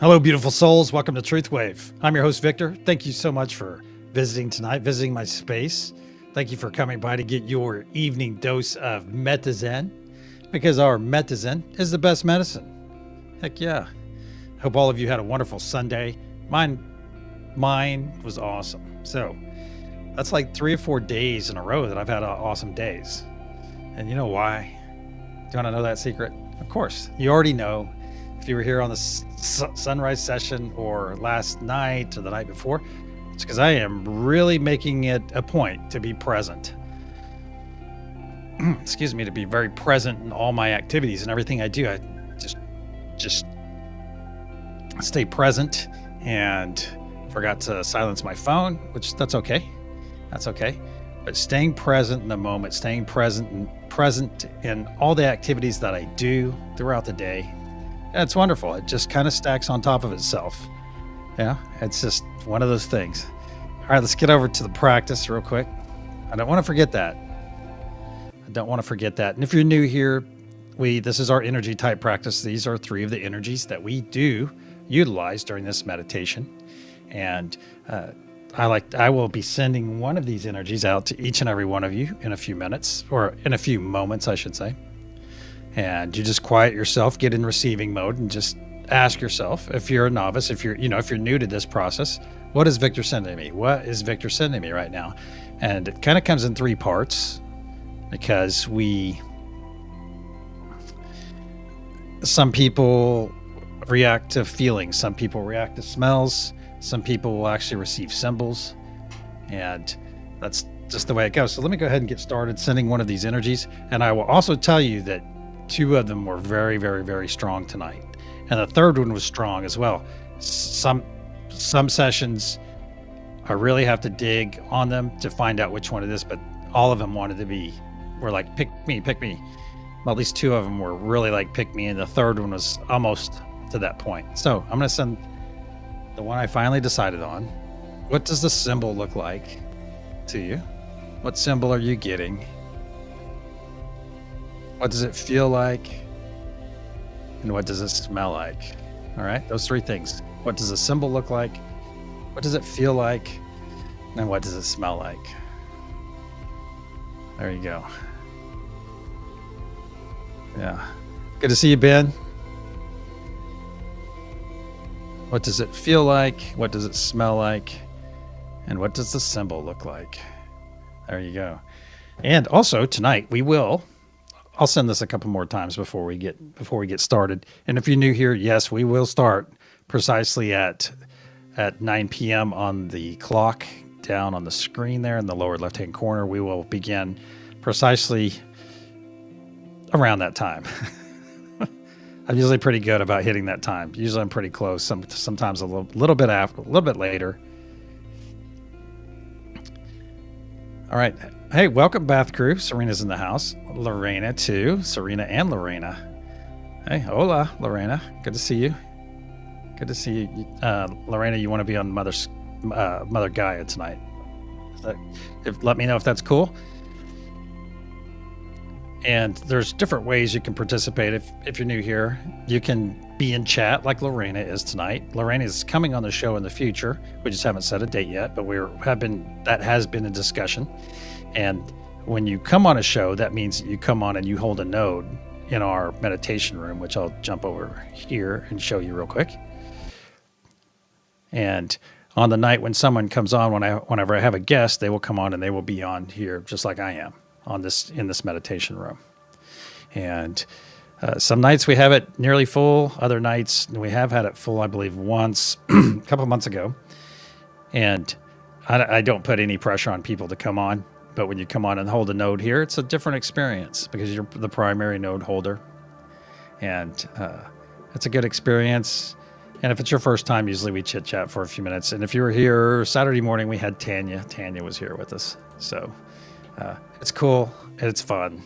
Hello, beautiful souls. Welcome to TruthWave. I'm your host, Victor. Thank you so much for visiting tonight, visiting my space. Thank you for coming by to get your evening dose of Meta-Zen, because our Meta-Zen is the best medicine. Heck yeah. Hope all of you had a wonderful Sunday. Mine was awesome. So that's like 3 or 4 days in a row that I've had awesome days. And you know why? Do you want to know that secret? Of course. You already know. If you were here on the sunrise session or last night or the night before, it's because I am really making it a point to be present. Excuse me, to be very present in all my activities and everything I do. I just stay present, and forgot to silence my phone, which that's okay. That's okay. But staying present in the moment, staying present in all the activities that I do throughout the day. It's wonderful. It just kind of stacks on top of itself. Yeah, it's just one of those things. All right, let's get over to the practice real quick. I don't want to forget that. And if you're new here, this is our energy type practice. These are 3 of the energies that we do utilize during this meditation. And I will be sending one of these energies out to each and every one of you in a few minutes, or in a few moments, I should say. And you just quiet yourself, get in receiving mode, and just ask yourself, if you're a novice, if you're new to this process, what is Victor sending me? What is Victor sending me right now? And it kind of comes in 3 parts, because some people react to feelings, some people react to smells, some people will actually receive symbols, and that's just the way it goes. So let me go ahead and get started sending one of these energies. And I will also tell you that 2 of them were very, very, very strong tonight. And the 3rd one was strong as well. Some sessions, I really have to dig on them to find out which one it is, but all of them were like, pick me. Well, at least 2 of them were really like, pick me. And the 3rd one was almost to that point. So I'm going to send the one I finally decided on. What does the symbol look like to you? What symbol are you getting? What does it feel like? And what does it smell like? All right, those 3 things. What does the symbol look like? What does it feel like? And what does it smell like? There you go. Yeah. Good to see you, Ben. What does it feel like? What does it smell like? And what does the symbol look like? There you go. And also tonight I'll send this a couple more times before we get started. And if you're new here, yes, we will start precisely at 9 p.m. on the clock down on the screen there in the lower left-hand corner. We will begin precisely around that time. I'm usually pretty good about hitting that time. Usually I'm pretty close. Sometimes a little bit after, a little bit later. All right. Hey, welcome, Bath Crew. Serena's in the house. Lorena, too. Serena and Lorena. Hey, hola, Lorena. Good to see you. Good to see you. Lorena, you want to be on Mother Gaia tonight. Let me know if that's cool. And there's different ways you can participate. If you're new here, you can be in chat like Lorena is tonight. Lorena is coming on the show in the future. We just haven't set a date yet, but that has been a discussion. And when you come on a show, that means that you come on and you hold a node in our meditation room, which I'll jump over here and show you real quick. And on the night when someone comes on, whenever I have a guest, they will come on and they will be on here just like I am in this meditation room. And some nights we have it nearly full. Other nights we have had it full, I believe, once a couple months ago. And I don't put any pressure on people to come on. But when you come on and hold a node here, it's a different experience because you're the primary node holder. And it's a good experience. And if it's your first time, usually we chit chat for a few minutes. And if you were here Saturday morning, we had Tanya. Tanya was here with us. So it's cool. And it's fun.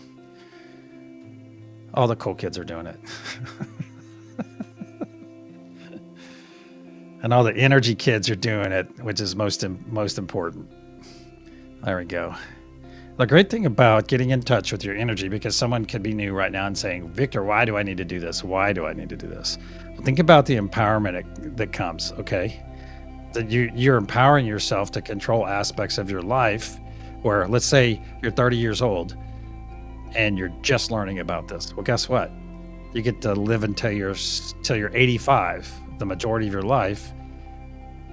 All the cool kids are doing it. And all the energy kids are doing it, which is most important. There we go. The great thing about getting in touch with your energy, because someone could be new right now and saying, Victor, why do I need to do this? Why do I need to do this? Well, think about the empowerment that comes, okay? That you're empowering yourself to control aspects of your life where, let's say you're 30 years old and you're just learning about this. Well, guess what? You get to live until you're 85, the majority of your life,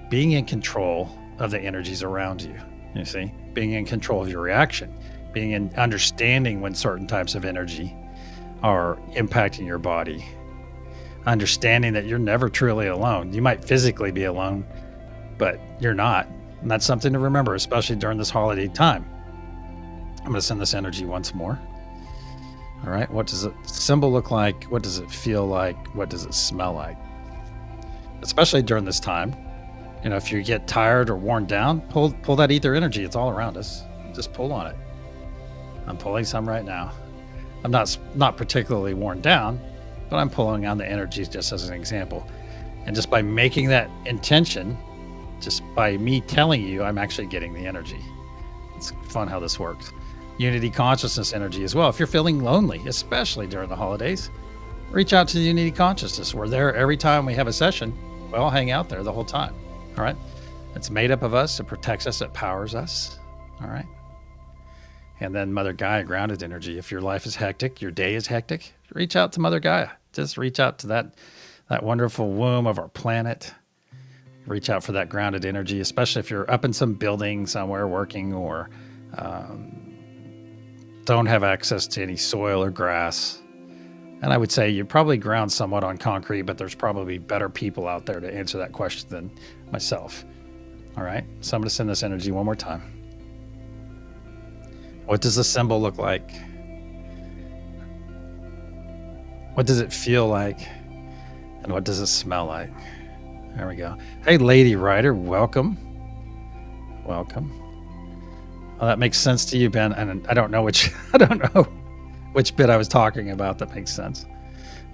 being in control of the energies around you. You see, being in control of your reaction, being in understanding when certain types of energy are impacting your body, understanding that you're never truly alone. You might physically be alone, but you're not. And that's something to remember, especially during this holiday time. I'm going to send this energy once more. All right. What does the symbol look like? What does it feel like? What does it smell like? Especially during this time. You know, if you get tired or worn down, pull that ether energy. It's all around us. Just pull on it. I'm pulling some right now. I'm not particularly worn down, but I'm pulling on the energies just as an example. And just by making that intention, just by me telling you, I'm actually getting the energy. It's fun how this works. Unity consciousness energy as well. If you're feeling lonely, especially during the holidays, reach out to the Unity consciousness. We're there every time we have a session. We all hang out there the whole time. All right. It's made up of us. It protects us. It powers us. All right. And then Mother Gaia, grounded energy. If your life is hectic, your day is hectic, reach out to Mother Gaia. Just reach out to that wonderful womb of our planet. Reach out for that grounded energy, especially if you're up in some building somewhere working or don't have access to any soil or grass. And I would say you probably ground somewhat on concrete, but there's probably better people out there to answer that question than myself. All right. So I'm going to send this energy one more time. What does the symbol look like? What does it feel like? And what does it smell like? There we go. Hey, Lady Rider, welcome. Welcome. Well, that makes sense to you, Ben. And I don't know which bit I was talking about that makes sense.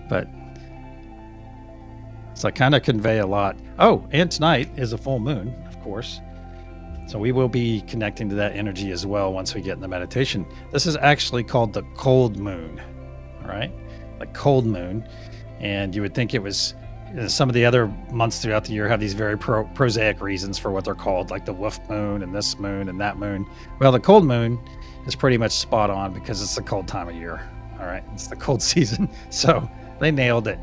But so I kind of convey a lot. Oh, and tonight is a full moon, of course. So we will be connecting to that energy as well once we get in the meditation. This is actually called the cold moon, all right? The cold moon. And you would think it was, some of the other months throughout the year have these very prosaic reasons for what they're called, like the wolf moon and this moon and that moon. Well, the cold moon is pretty much spot on because it's the cold time of year, all right? It's the cold season. So they nailed it.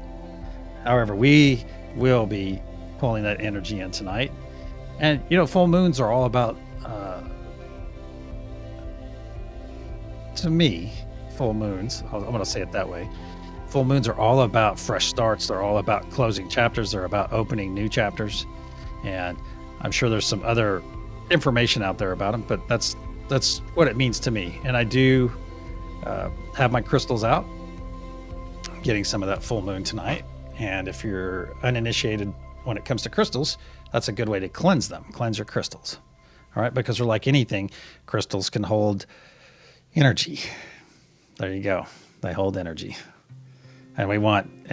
However, we will be pulling that energy in tonight. And, you know, full moons are all about, to me, full moons, I'm going to say it that way. Full moons are all about fresh starts. They're all about closing chapters. They're about opening new chapters. And I'm sure there's some other information out there about them, but that's what it means to me. And I do have my crystals out. I'm getting some of that full moon tonight. And if you're uninitiated when it comes to crystals, that's a good way to cleanse them. Cleanse your crystals. All right. Because they're like anything, crystals can hold energy. There you go. They hold energy. And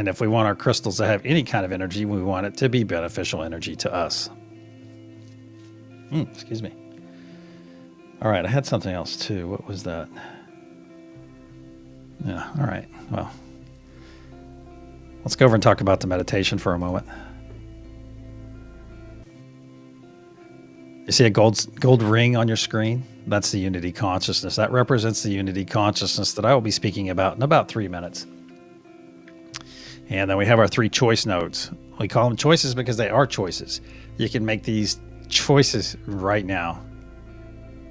if we want our crystals to have any kind of energy, we want it to be beneficial energy to us. Excuse me. All right. I had something else too. What was that? Yeah. All right. Well, let's go over and talk about the meditation for a moment. You see a gold ring on your screen? That's the unity consciousness. That represents the unity consciousness that I will be speaking about in about 3 minutes. And then we have our 3 choice nodes. We call them choices because they are choices. You can make these choices right now.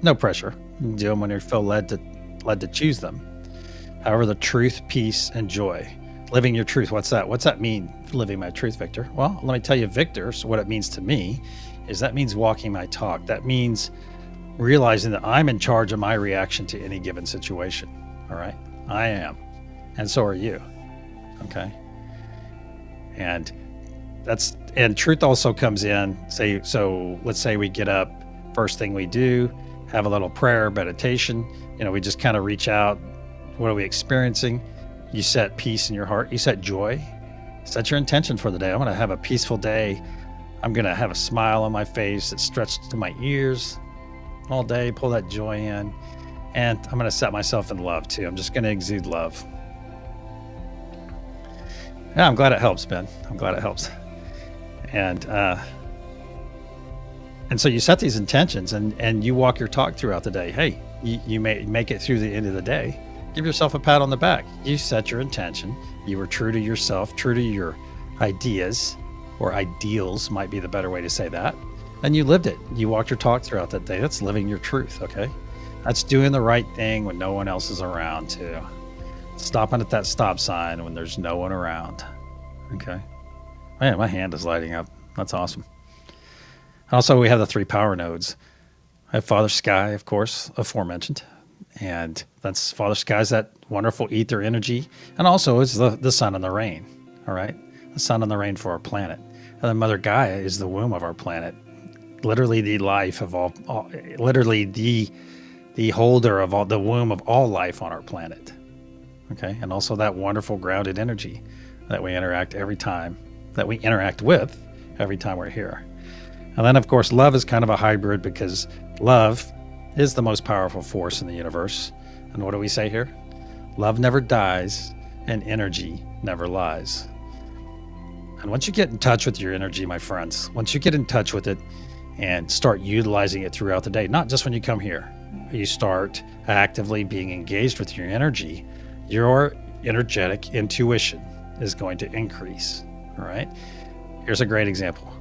No pressure. You can do them when you feel led to choose them. However, the truth, peace, and joy. Living your truth. What's that? What's that mean, living my truth, Victor? Well, let me tell you, Victor, so what it means to me is that means walking my talk. That means realizing that I'm in charge of my reaction to any given situation. All right? I am. And so are you. Okay? And truth also comes in. So let's say we get up, first thing we do, have a little prayer, meditation. You know, we just kind of reach out. What are we experiencing? You set peace in your heart. You set joy. Set your intention for the day. I'm going to have a peaceful day. I'm going to have a smile on my face that stretches to my ears all day. Pull that joy in. And I'm going to set myself in love too. I'm just going to exude love. Yeah, I'm glad it helps, Ben. I'm glad it helps. And so you set these intentions and you walk your talk throughout the day. Hey, you may make it through the end of the day. Give yourself a pat on the back. You set your intention. You were true to yourself, true to your ideas, or ideals might be the better way to say that. And you lived it. You walked your talk throughout that day. That's living your truth, okay? That's doing the right thing when no one else is around too. Stopping at that stop sign when there's no one around. Okay. Man, my hand is lighting up. That's awesome. Also, we have the 3 power nodes. I have Father Sky, of course, aforementioned. And that's Father Sky's that wonderful ether energy. And also it's the sun and the rain. All right. The sun and the rain for our planet. And then Mother Gaia is the womb of our planet. Literally the life of all literally the holder of all, the womb of all life on our planet. Okay. And also that wonderful grounded energy that we interact with every time we're here. And then, of course, love is kind of a hybrid because love is the most powerful force in the universe. And what do we say here? Love never dies and energy never lies. And once you get in touch with your energy, my friends, once you get in touch with it and start utilizing it throughout the day, not just when you come here, you start actively being engaged with your energy, your energetic intuition is going to increase. All right. Here's a great example.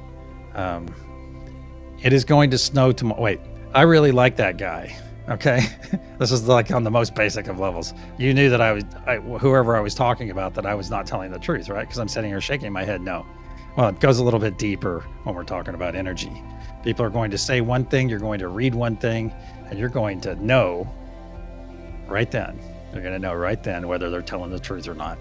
It is going to snow tomorrow. Wait, I really like that guy. Okay. This is like on the most basic of levels. You knew that whoever I was talking about, that I was not telling the truth, right? Because I'm sitting here shaking my head. No. Well, it goes a little bit deeper when we're talking about energy. People are going to say one thing, you're going to read one thing, and you're going to know right then. You're going to know right then whether they're telling the truth or not.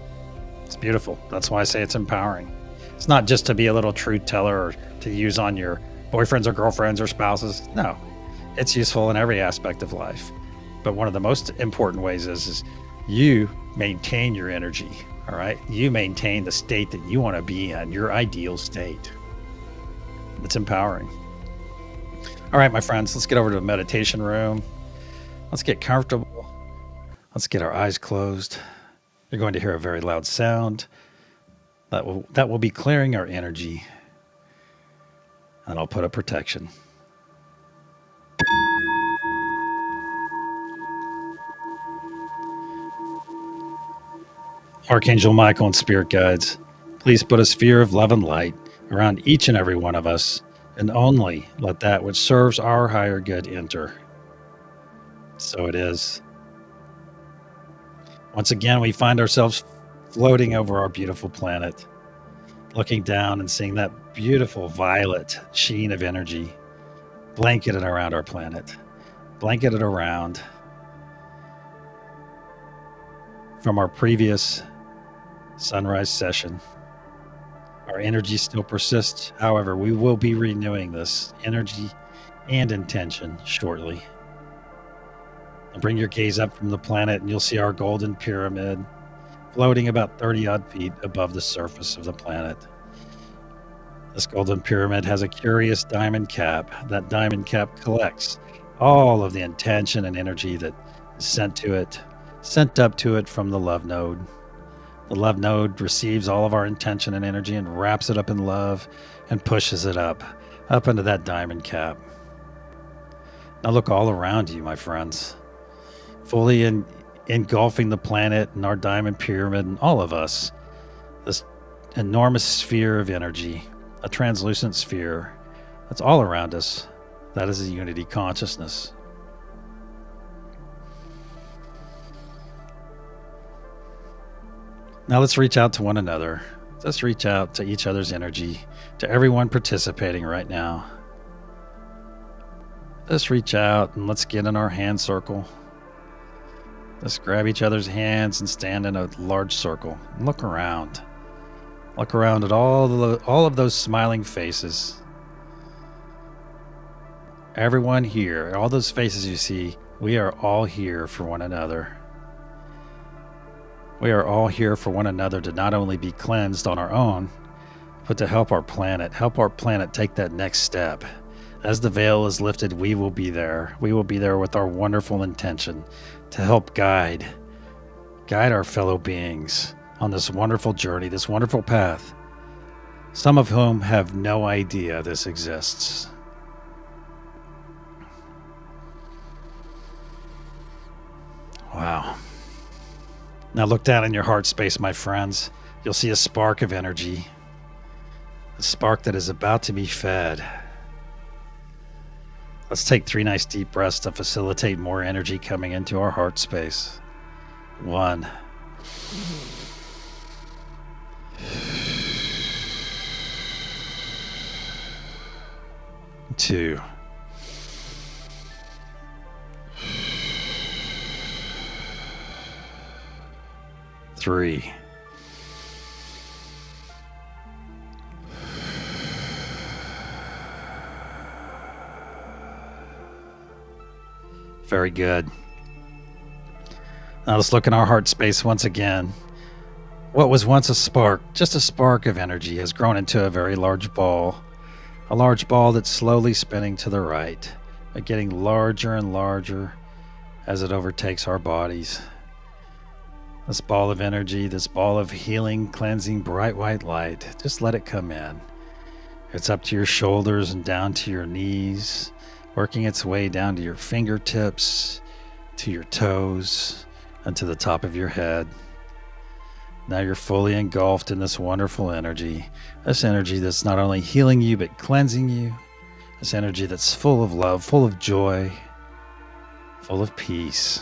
It's beautiful. That's why I say it's empowering. It's not just to be a little truth teller or to use on your boyfriends or girlfriends or spouses. No, it's useful in every aspect of life. But one of the most important ways is you maintain your energy. All right. You maintain the state that you want to be in, your ideal state. It's empowering. All right, my friends, let's get over to the meditation room. Let's get comfortable. Let's get our eyes closed. You're going to hear a very loud sound that will be clearing our energy. And I'll put a protection. Archangel Michael and spirit guides, please put a sphere of love and light around each and every one of us, and only let that which serves our higher good enter. So it is. Once again, we find ourselves floating over our beautiful planet, looking down and seeing that beautiful violet sheen of energy blanketed around our planet, blanketed around from our previous sunrise session. Our energy still persists. However, we will be renewing this energy and intention shortly. And bring your gaze up from the planet and you'll see our golden pyramid floating about 30 odd feet above the surface of the planet. This golden pyramid has a curious diamond cap. That diamond cap collects all of the intention and energy that is sent up to it from the love node. The love node receives all of our intention and energy and wraps it up in love and pushes it up into that diamond cap. Now look all around you, my friends, fully engulfing the planet and our diamond pyramid and all of us, this enormous sphere of energy, a translucent sphere that's all around us. That is a unity consciousness. Now let's reach out to one another. Let's reach out to each other's energy, to everyone participating right now. Let's reach out and let's get in our hand circle. Let's grab each other's hands and stand in a large circle and look around. Look around at all of those smiling faces. Everyone here, all those faces you see, we are all here for one another. We are all here for one another to not only be cleansed on our own, but to help our planet take that next step As the veil is lifted, we will be there. We will be there with our wonderful intention to help guide our fellow beings on this wonderful journey, this wonderful path, some of whom have no idea this exists. Wow. Now look down in your heart space, my friends. You'll see a spark of energy, a spark that is about to be fed. Let's take 3 nice deep breaths to facilitate more energy coming into our heart space. 1. 2. 3. Very good. Now let's look in our heart space once again. What was once a spark, just a spark of energy, has grown into a very large ball. A large ball that's slowly spinning to the right, but getting larger and larger as it overtakes our bodies. This ball of energy, this ball of healing, cleansing, bright white light, just let it come in. It's up to your shoulders and down to your knees, working its way down to your fingertips, to your toes, and to the top of your head. Now you're fully engulfed in this wonderful energy. This energy that's not only healing you, but cleansing you. This energy that's full of love, full of joy, full of peace.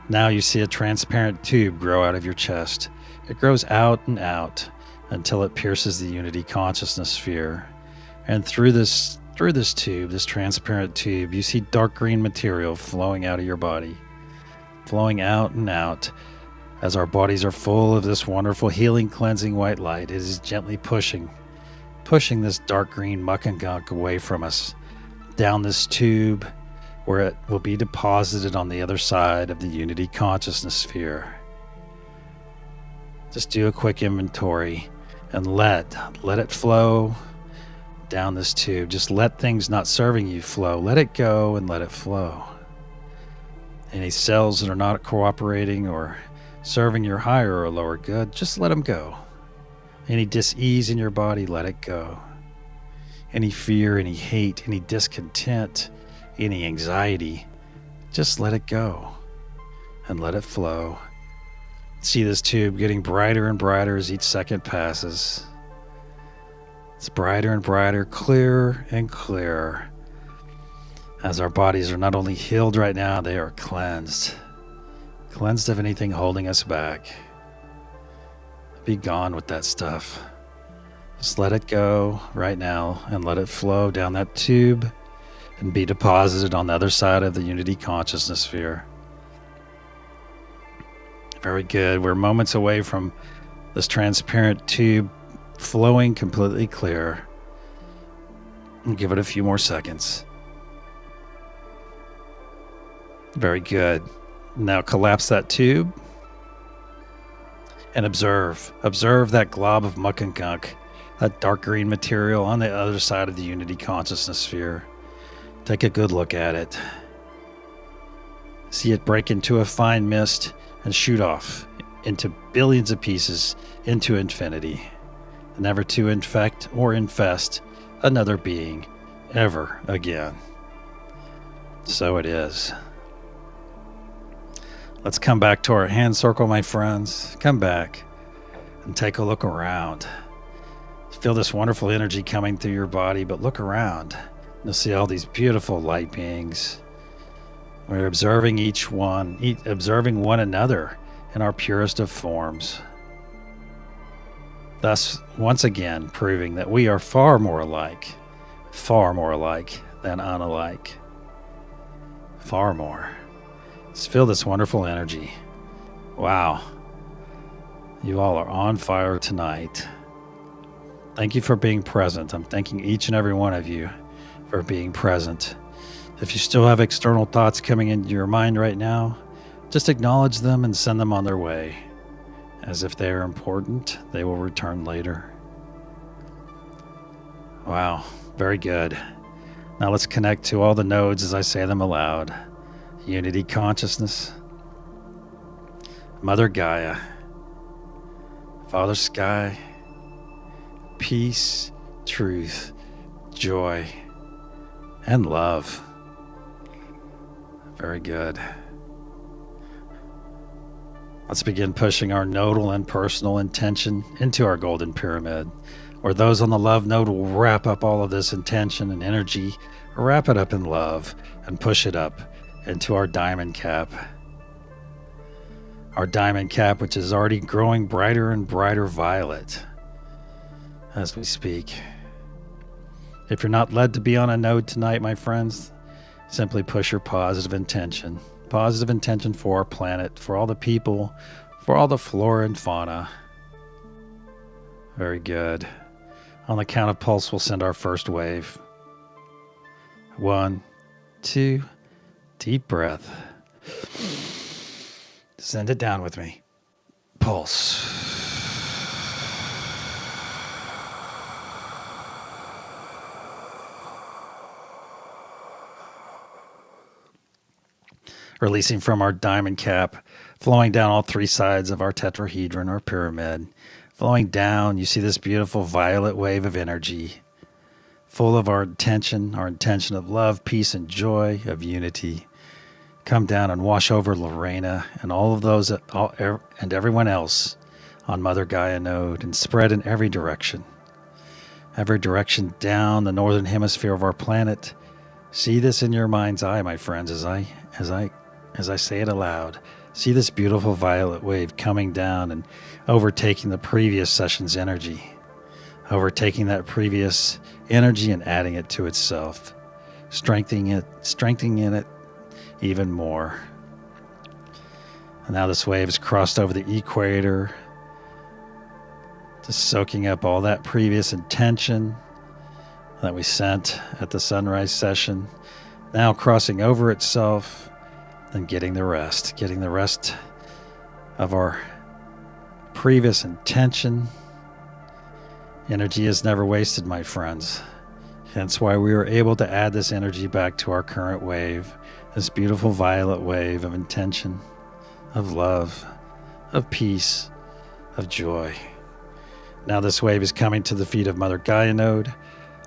Now you see a transparent tube grow out of your chest. It grows out and out until it pierces the unity consciousness sphere. And through this tube, this transparent tube, you see dark green material flowing out of your body, flowing out and out. As our bodies are full of this wonderful healing, cleansing white light, it is gently pushing this dark green muck and gunk away from us, down this tube where it will be deposited on the other side of the unity consciousness sphere. Just do a quick inventory and let it flow down this tube. Just let things not serving you flow. Let it go and let it flow. Any cells that are not cooperating or serving your higher or lower good, just let them go. Any dis-ease in your body, let it go. Any fear, any hate, any discontent, any anxiety, just let it go and let it flow. See this tube getting brighter and brighter as each second passes. It's brighter and brighter, clearer and clearer. As our bodies are not only healed right now, they are cleansed. Cleansed of anything holding us back. Be gone with that stuff. Just let it go right now and let it flow down that tube and be deposited on the other side of the unity consciousness sphere. Very good. We're moments away from this transparent tube flowing completely clear. And give it a few more seconds. Very good. Now collapse that tube and observe. Observe that glob of muck and gunk, that dark green material on the other side of the unity consciousness sphere. Take a good look at it. See it break into a fine mist and shoot off into billions of pieces into infinity, never to infect or infest another being ever again. So it is. Let's come back to our hand circle, my friends. Come back and take a look around. Feel this wonderful energy coming through your body, but look around. You'll see all these beautiful light beings. We're observing each one, observing one another in our purest of forms. Thus, once again, proving that we are far more alike than unalike. Far more. Let's feel this wonderful energy. Wow. You all are on fire tonight. Thank you for being present. I'm thanking each and every one of you for being present. If you still have external thoughts coming into your mind right now, just acknowledge them and send them on their way. As if they are important, they will return later. Wow, very good. Now let's connect to all the nodes as I say them aloud. Unity consciousness, Mother Gaia, Father Sky, peace, truth, joy, and love. Very good. Let's begin pushing our nodal and personal intention into our golden pyramid, where those on the love node will wrap up all of this intention and energy, wrap it up in love, and push it up into our diamond cap. Our diamond cap, which is already growing brighter and brighter violet as we speak. If you're not led to be on a node tonight, my friends, simply push your positive intention. Positive intention for our planet, for all the people, for all the flora and fauna. Very good. On the count of pulse, we'll send our first wave. 1, 2, deep breath. Send it down with me. Pulse. Releasing from our diamond cap, flowing down all three sides of our tetrahedron or pyramid. Flowing down, you see this beautiful violet wave of energy, full of our intention of love, peace, and joy, of unity. Come down and wash over Lorena and all of those and everyone else on Mother Gaia node, and spread in every direction. Every direction down the northern hemisphere of our planet. See this in your mind's eye, my friends, as I say it aloud. See this beautiful violet wave coming down and overtaking the previous session's energy. Overtaking that previous energy and adding it to itself. Strengthening it even more. And now this wave has crossed over the equator, just soaking up all that previous intention that we sent at the sunrise session. Now crossing over itself and getting the rest of our previous intention. Energy is never wasted, my friends. Hence why we were able to add this energy back to our current wave, this beautiful violet wave of intention, of love, of peace, of joy. Now this wave is coming to the feet of Mother Gaia node.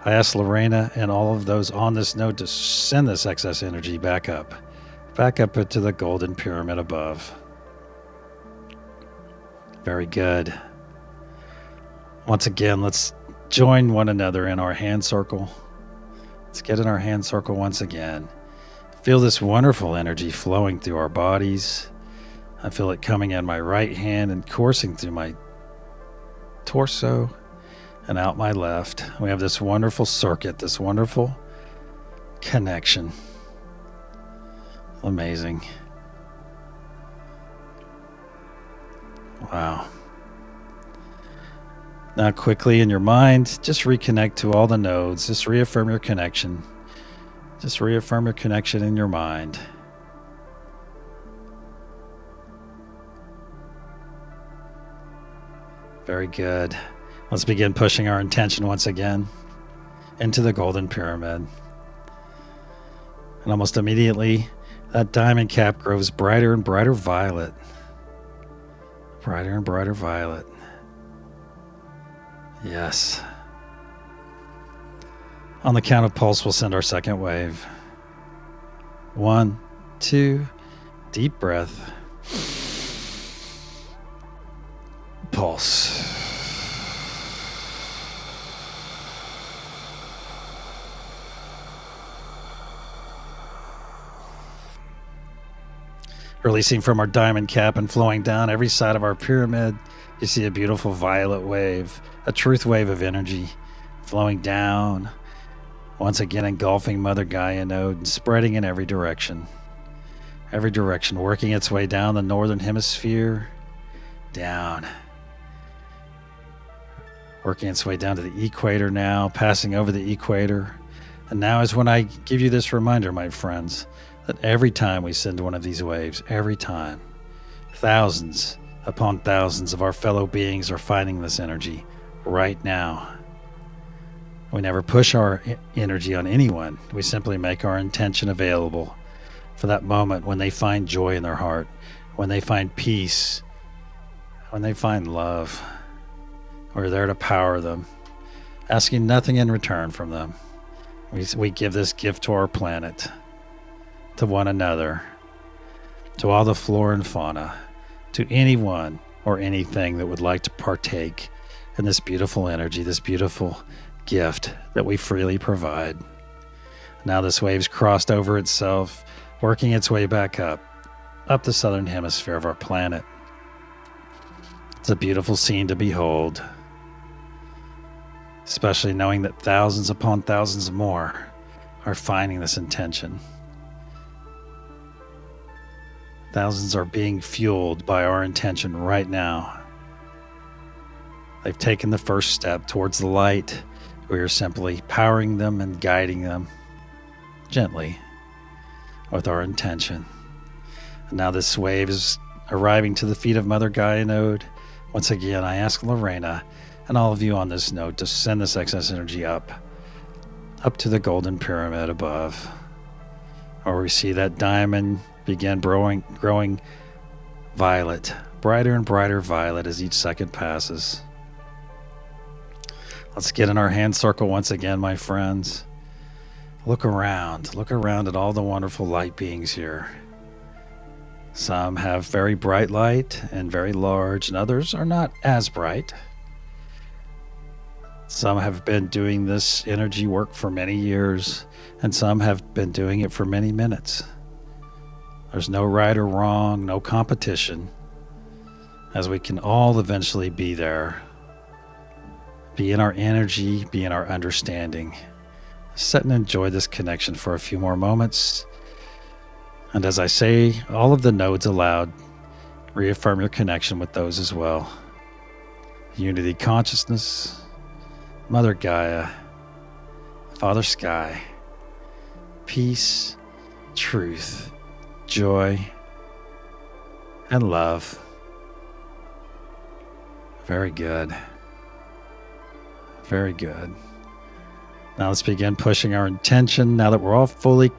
I ask Lorena and all of those on this node to send this excess energy back up into the golden pyramid above. Very good. Once again, let's join one another in our hand circle. Let's get in our hand circle once again. Feel this wonderful energy flowing through our bodies. I feel it coming in my right hand and coursing through my torso and out my left. We have this wonderful circuit, this wonderful connection. Amazing. Wow. Now quickly in your mind, just reconnect to all the nodes. Just reaffirm your connection. Just reaffirm your connection in your mind. Very good. Let's begin pushing our intention once again into the golden pyramid. And almost immediately, that diamond cap grows brighter and brighter violet. Brighter and brighter violet. Yes. On the count of pulse, we'll send our second wave. 1, 2, deep breath. Pulse. Releasing from our diamond cap and flowing down every side of our pyramid, you see a beautiful violet wave, a truth wave of energy flowing down, once again engulfing Mother Gaia node and spreading in every direction, working its way down the northern hemisphere, down, working its way down to the equator now, passing over the equator. And now is when I give you this reminder, my friends, that every time we send one of these waves, every time, thousands upon thousands of our fellow beings are finding this energy right now. We never push our energy on anyone. We simply make our intention available for that moment when they find joy in their heart, when they find peace, when they find love. We're there to power them, asking nothing in return from them. We give this gift to our planet, to one another, to all the flora and fauna, to anyone or anything that would like to partake in this beautiful energy, this beautiful gift that we freely provide. Now this wave's crossed over itself, working its way back up the southern hemisphere of our planet. It's a beautiful scene to behold, especially knowing that thousands upon thousands more are finding this intention. Thousands are being fueled by our intention right now. They've taken the first step towards the light. We are simply powering them and guiding them gently with our intention. And now this wave is arriving to the feet of Mother Gaia node. Once again, I ask Lorena and all of you on this node to send this excess energy up to the golden pyramid above, where we see that diamond begin growing violet, brighter and brighter violet as each second passes. Let's get in our hand circle once again, my friends. Look around at all the wonderful light beings here. Some have very bright light and very large, and others are not as bright. Some have been doing this energy work for many years, and some have been doing it for many minutes. There's no right or wrong, no competition, as we can all eventually be there. Be in our energy, be in our understanding. Sit and enjoy this connection for a few more moments. And as I say, all of the nodes aloud, reaffirm your connection with those as well. Unity consciousness, Mother Gaia, Father Sky, peace, truth, joy, and love. Very good. Very good. Now let's begin pushing our intention. Now that we're all fully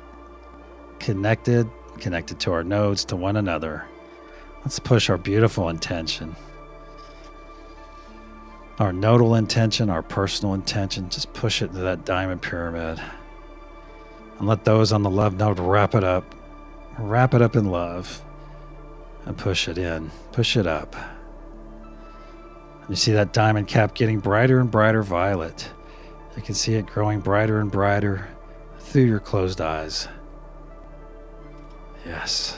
connected to our nodes, to one another, let's push our beautiful intention. Our nodal intention, our personal intention, just push it into that diamond pyramid. And let those on the love node wrap it up in love, and push it in, push it up. You see that diamond cap getting brighter and brighter violet. You can see it growing brighter and brighter through your closed eyes. Yes.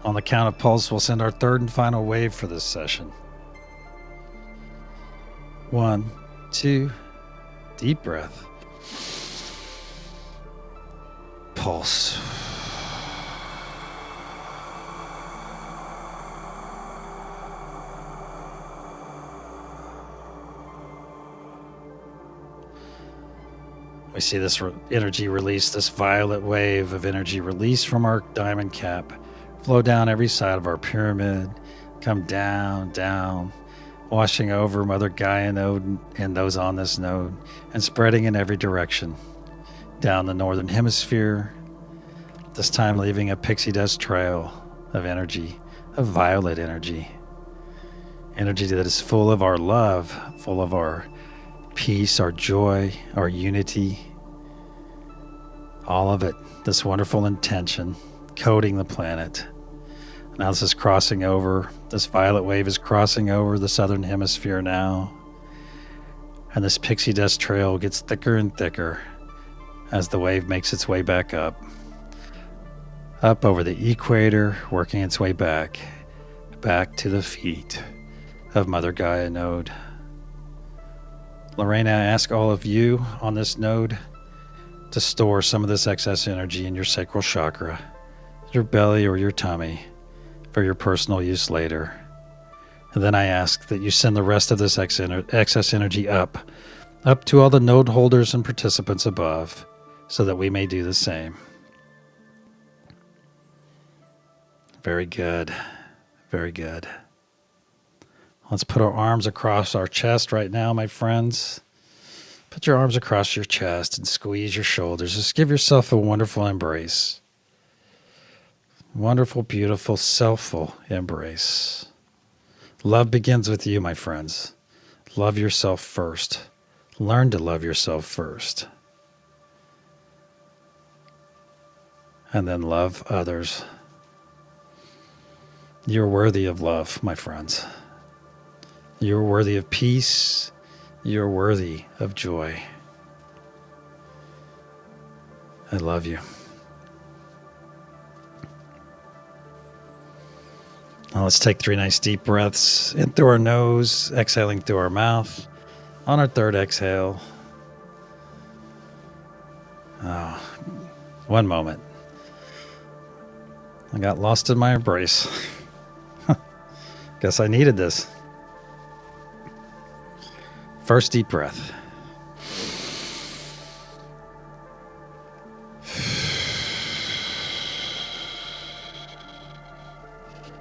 On the count of pulse, we'll send our third and final wave for this session. 1, 2, deep breath. Pulse. We see this energy release, this violet wave of energy release from our diamond cap, flow down every side of our pyramid, come down, down, washing over Mother Gaia node and those on this node, and spreading in every direction, down the northern hemisphere, this time leaving a pixie dust trail of energy, of violet energy that is full of our love, full of our peace, our joy, our unity, all of it, this wonderful intention coating the planet. Now this is crossing over, this violet wave is crossing over the southern hemisphere now, and this pixie dust trail gets thicker and thicker as the wave makes its way back up over the equator, working its way back to the feet of Mother Gaia node. Lorena, I ask all of you on this node to store some of this excess energy in your sacral chakra, your belly or your tummy, for your personal use later. And then I ask that you send the rest of this excess energy up to all the node holders and participants above, so that we may do the same. Very good. Very good. Let's put our arms across our chest right now, my friends. Put your arms across your chest and squeeze your shoulders. Just give yourself a wonderful embrace. Wonderful, beautiful, selfful embrace. Love begins with you, my friends. Love yourself first. Learn to love yourself first. And then love others. You're worthy of love, my friends. You're worthy of peace. You're worthy of joy. I love you. Now let's take 3 nice deep breaths in through our nose, exhaling through our mouth. On our third exhale. Oh, one moment. I got lost in my embrace. Guess I needed this. First deep breath.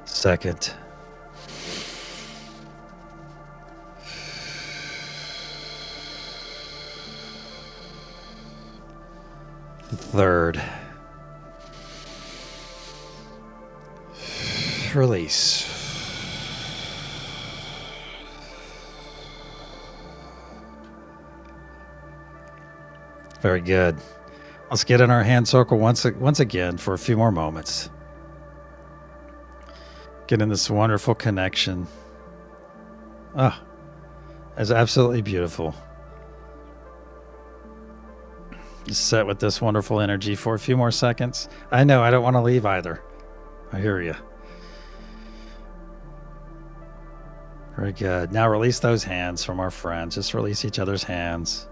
Second. Third. Release. Very good. Let's get in our hand circle once again for a few more moments. Get in this wonderful connection. Ah, it's absolutely beautiful. Just sit with this wonderful energy for a few more seconds. I know, I don't want to leave either. I hear you. Very good. Now release those hands from our friends. Just release each other's hands.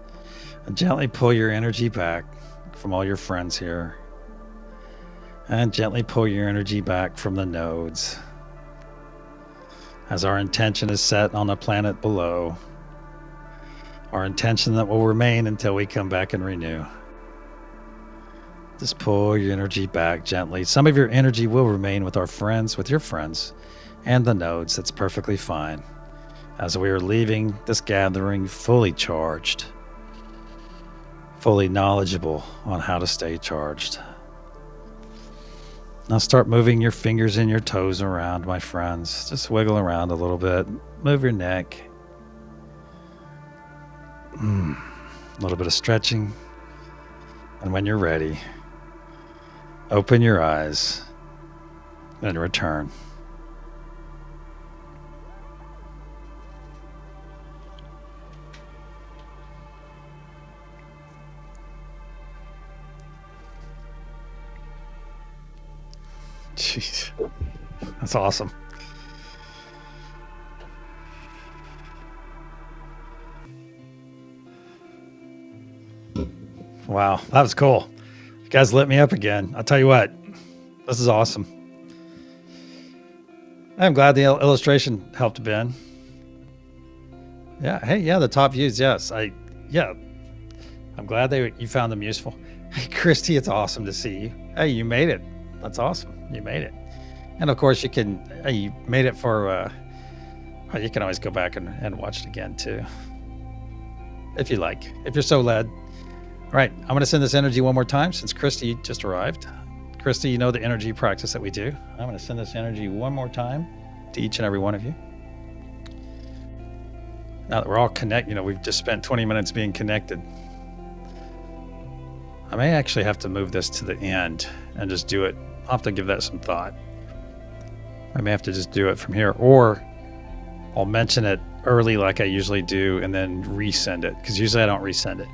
And gently pull your energy back from all your friends here. And gently pull your energy back from the nodes. As our intention is set on the planet below. Our intention that will remain until we come back and renew. Just pull your energy back gently. Some of your energy will remain with our friends, with your friends, and the nodes. That's perfectly fine. As we are leaving this gathering fully charged. Fully knowledgeable on how to stay charged. Now start moving your fingers and your toes around, my friends. Just wiggle around a little bit. Move your neck. A little bit of stretching. And when you're ready, open your eyes and return. Jeez, that's awesome. Wow, that was cool. You guys lit me up again. I'll tell you what, this is awesome. I'm glad the illustration helped Ben. Yeah, hey, yeah, the top views, yes. I'm glad you found them useful. Hey, Christy, it's awesome to see you. Hey, you made it. That's awesome. You made it. And of course you made it for, you can always go back and watch it again too. If you like, if you're so led. All right, I'm going to send this energy one more time since Christy just arrived. Christy, you know the energy practice that we do. I'm going to send this energy one more time to each and every one of you. Now that we're all connected, we've just spent 20 minutes being connected. I may actually have to move this to the end and just do it. I'll have to give that some thought. I may have to just do it from here, or I'll mention it early like I usually do and then resend it, because usually I don't resend it.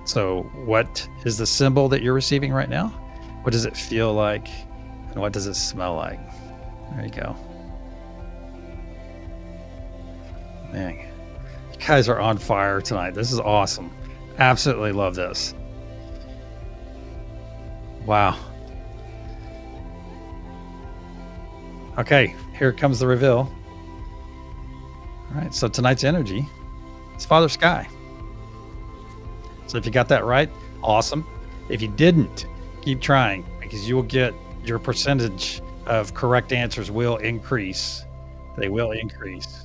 So what is the symbol that you're receiving right now? What does it feel like? And what does it smell like? There you go. Man, you guys are on fire tonight. This is awesome. Absolutely love this. Wow. Okay, here comes the reveal. All right, so tonight's energy is Father Sky. So if you got that right, awesome. If you didn't, keep trying, because you will get your percentage of correct answers will increase. They will increase.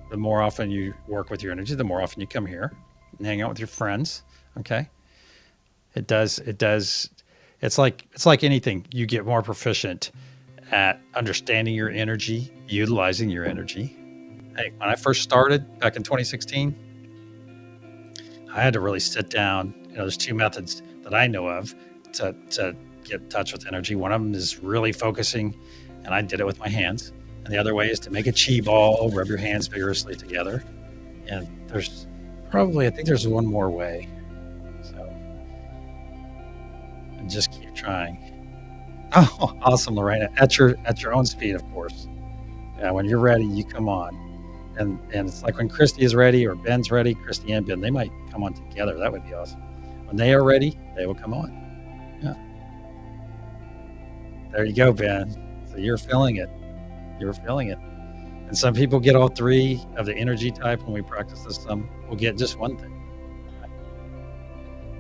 the more often you work with your energy, the more often you come here and hang out with your friends. Okay. It does. It's like anything. You get more proficient at understanding your energy, utilizing your energy. Hey, when I first started back in 2016, I had to really sit down. There's two methods that I know of to get in touch with energy. One of them is really focusing, and I did it with my hands. And the other way is to make a chi ball, rub your hands vigorously together. And there's I think there's one more way. So, and just keep trying. Oh, awesome, Lorena. At your own speed, of course. Yeah, when you're ready, you come on. And it's like when Christy is ready or Ben's ready, Christy and Ben, they might come on together. That would be awesome. When they are ready, they will come on. Yeah. There you go, Ben. So you're feeling it. You're feeling it. And some people get all three of the energy type when we practice this. Some will get just one thing.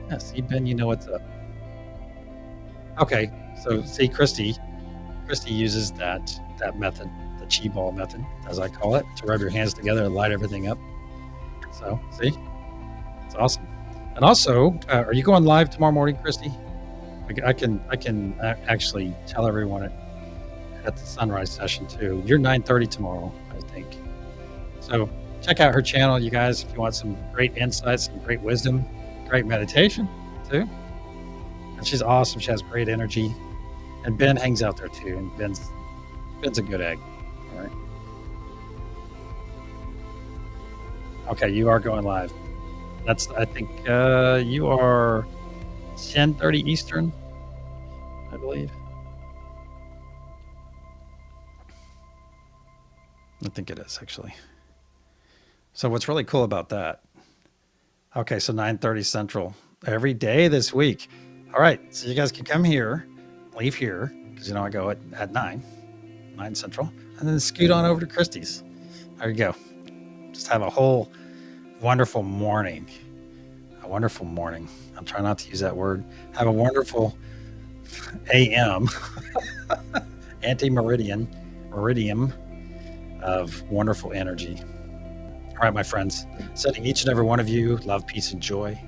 Yeah, see, Ben, you know what's up. Okay, so see, Christy uses that method, the chi ball method, as I call it, to rub your hands together and light everything up. So, see, it's awesome. And also, are you going live tomorrow morning, Christy? I can actually tell everyone at the sunrise session too. You're 9:30 tomorrow, I think. So check out her channel, you guys, if you want some great insights, some great wisdom, great meditation too. And she's awesome. She has great energy. And Ben hangs out there too. And Ben's a good egg. All right. Okay, you are going live. I think you are 10:30 Eastern, I believe. I think it is, actually. So what's really cool about that? Okay, so 9:30 Central every day this week. All right, so you guys can come here, leave here, because I go at 9 Central, and then scoot on over to Christie's. There you go. Just have a whole wonderful morning. A wonderful morning. I'm trying not to use that word. Have a wonderful AM, meridium of wonderful energy. All right, my friends, sending each and every one of you love, peace, and joy.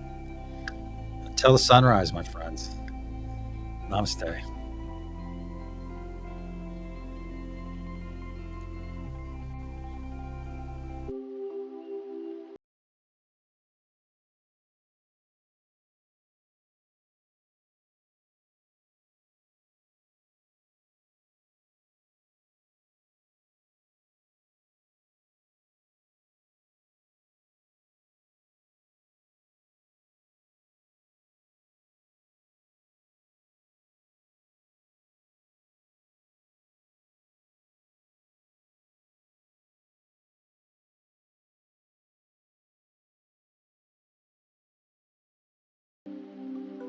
Until the sunrise, my friends. Namaste.